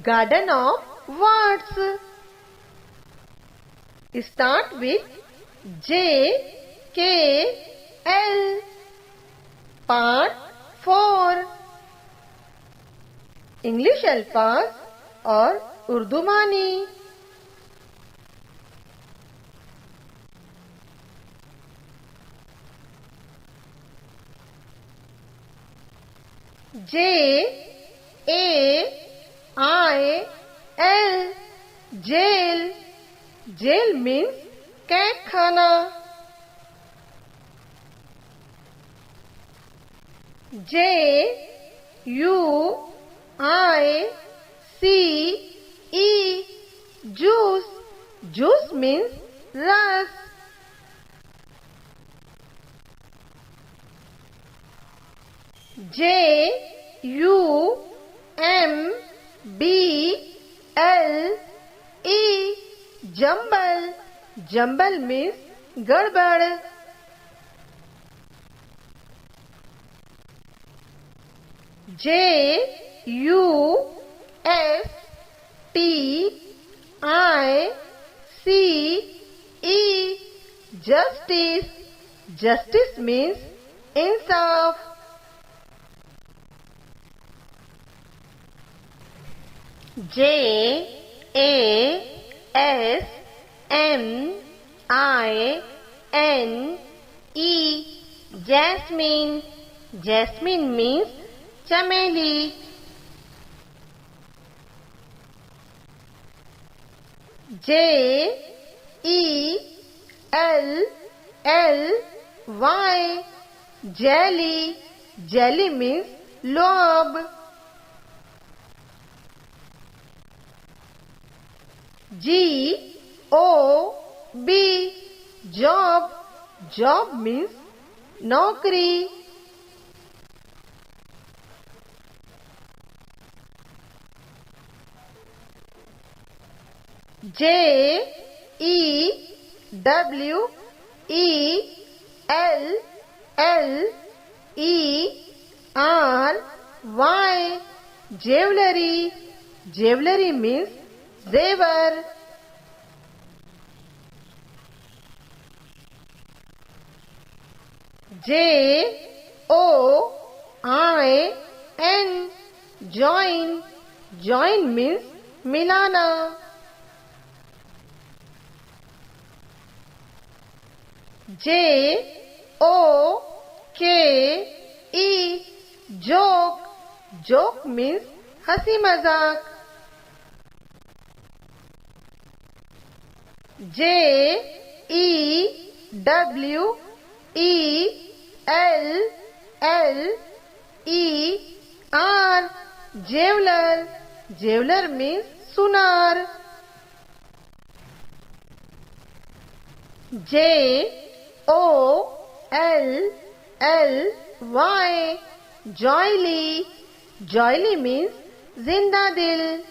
Garden of words. Start with J, K, L. Part 4. English अल्फाज और उर्दू मानी. J, A, I, L. Jail. Jail means कैद खाना. J, U, I, C, E. Juice. Juice means रस. J, U, M, B, L, E. Jumble. Jumble means गड़बड़. J, U, S, T, I, C, E. Justice. Justice means Insaf. J, A, S, M, I, N, E. Jasmine. Jasmine means चमेली. J, E, L, L, Y. Jelly. Jelly means lob. G, O, B. Job. Job means नौकरी. J, E, W, E, L, L, E, R, Y. Jewelry. Jewelry means जेवर. J, O, I, N. Join. Join means मिलाना. J, O, K, E. Joke. Joke means हंसी मजाक. J, E, W, E, L, L, E, R. Jeweler. Jeweler means सुनार. J, O, L, L, Y. Joyly. Joyly means जिंदा दिल.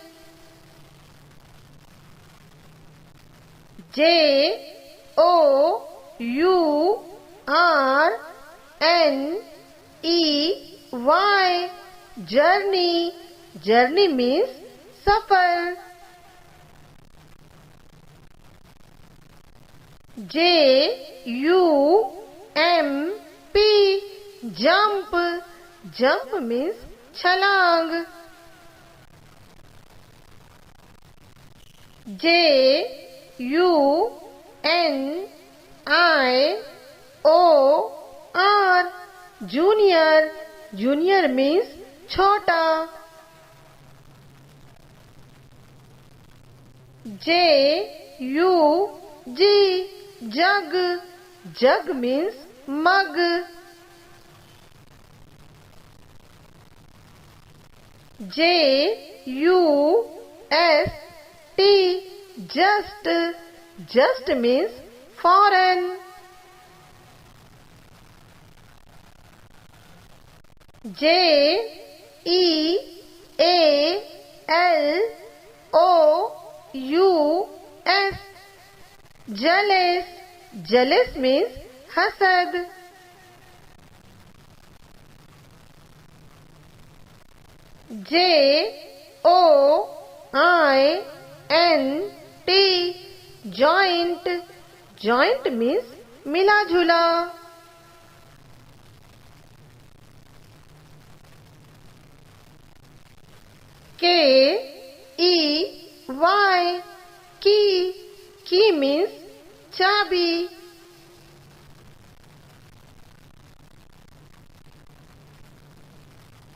J, O, U, R, N, E, Y. Journey. Journey means सफर. J, U, M, P. Jump. Jump means छलांग. J, U, N, I, O, R. Junior. Junior means छोटा. J, U, G. Jug. Jug means mug. J, U, S, T. Just. Just means foreign. J, E, A, L, O, U, S. Jealous. Jealous means हसद. J, O, J-O-I-N-T joint. Joint means मिला जुला. K-E-Y key. Key means चाबी.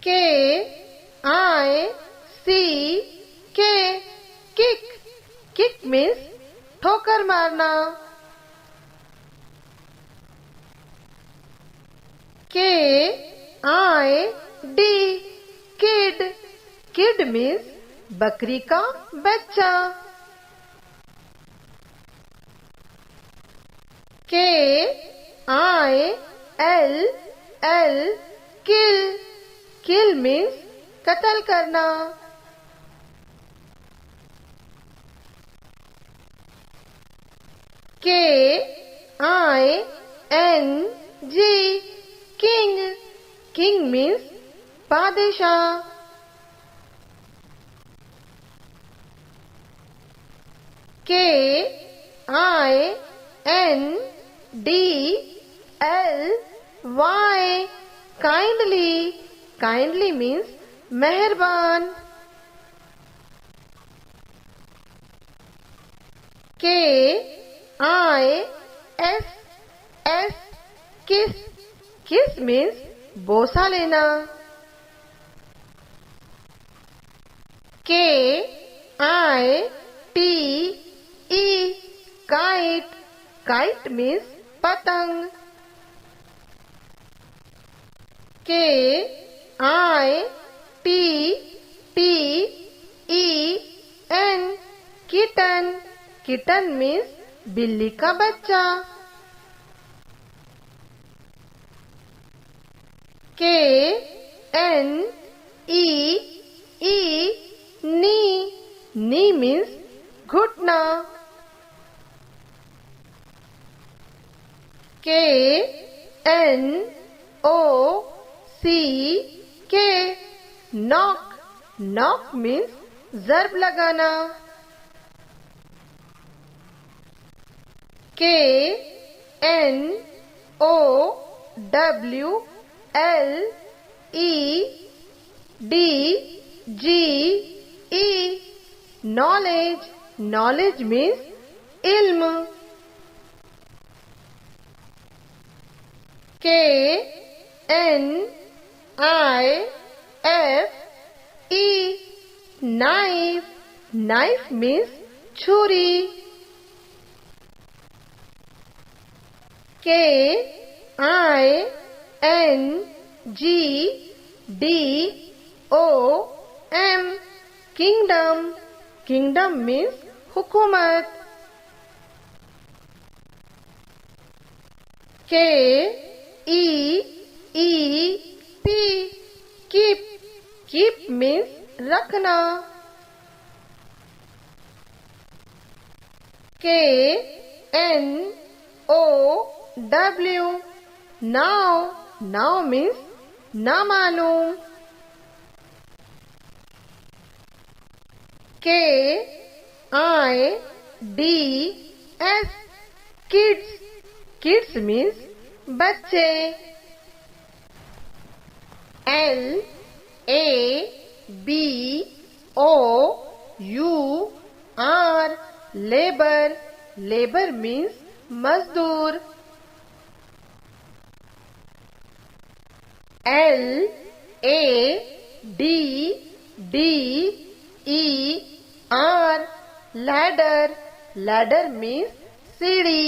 K-I-C-K kick. Kick means ठोकर मारना. K-I-D kid. Kid means बकरी का बच्चा. K-I-L-L kill. Kill means कत्ल करना. K-I-N-G king. King means बादशाह. K-I-N-D-L-Y kindly. Kindly means मेहरबान. K-I-S-S kiss. Kiss means बोसा लेना. K-I-T-E kite. Kite means पतंग. K-I-T-T-E-N kitten. Kitten means बिल्ली का बच्चा. K-N-E-E knee. Knee means घुटना. K-N-O-C-K knock. Knock means ज़र्ब लगाना. K-N-O-W-L-E-D-G-E knowledge. Knowledge means इल्म. K-N-I-F-E knife. Knife means छुरी. K-I-N-G-D-O-M kingdom. Kingdom means हुकूमत. K-E-E-P keep. Keep means रखना. K-N-O-W now. Now means ना मालूम. K-I-D-S kids. Kids means बच्चे. L-A-B-O-U-R labor. Labor means मजदूर. L-A-D-D-E-R ladder. Ladder means सीढ़ी.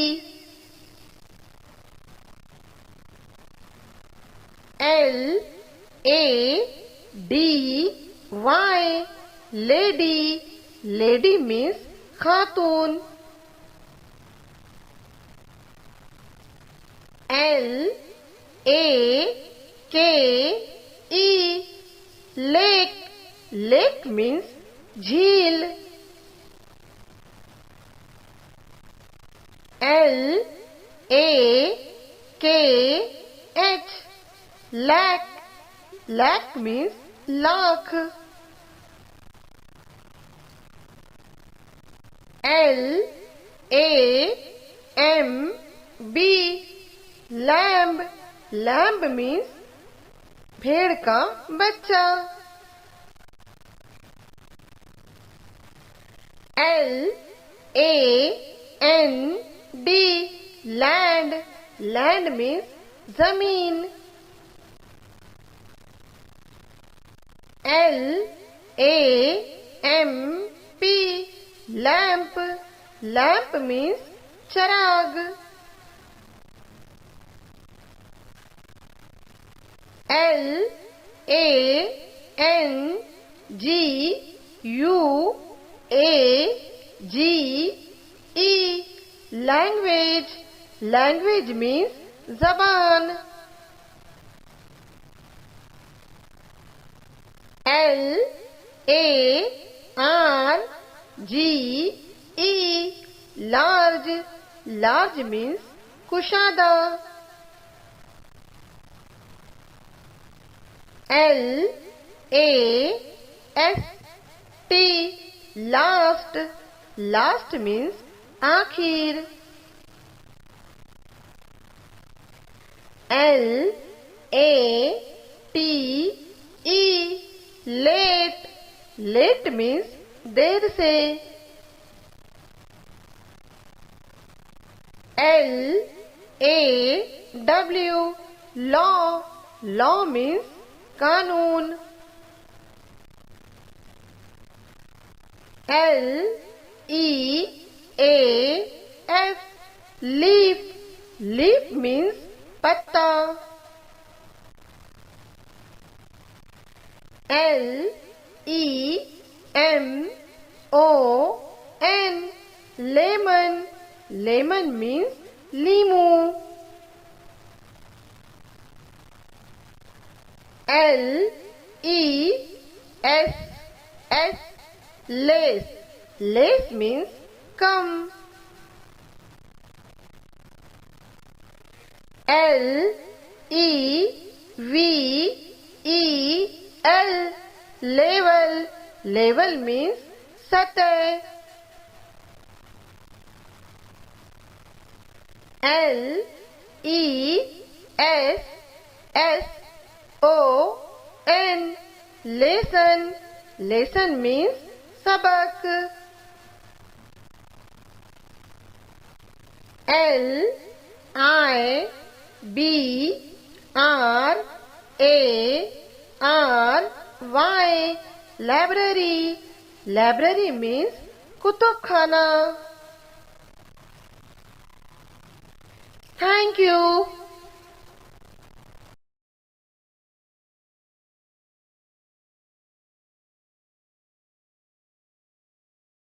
L-A-D-Y lady. Lady means खातून. L-A-K-E lake. Lake means झील. L-A-K-H lakh. Lakh means lakh. L-A-M-B, lamb. Lamb means भेड़ का बच्चा. L-A-N-D, land. Land means जमीन. L-A-M-P, lamp. Lamp means चराग. L-A-N-G-U-A-G-E, language. Language means ज़बान. L-A-R-G-E, large. Large means कुशादा. L-A-S-T, last. Last means आखिर. L-A-T-E, late. Late means देर से. L-A-W, law. Law means कानून. L-E-A-F, leaf. Leaf means पत्ता. L-E-M-O-N, lemon. Lemon means लीमू. L-E-S-S, lace. Lace means come. L-E-V-E-L, level. Level means सतह. L-E-S-S-O-N, lesson. Lesson means सबक. L-I-B-R-A-R-Y, library. Library means Kutubkhana. Thank you.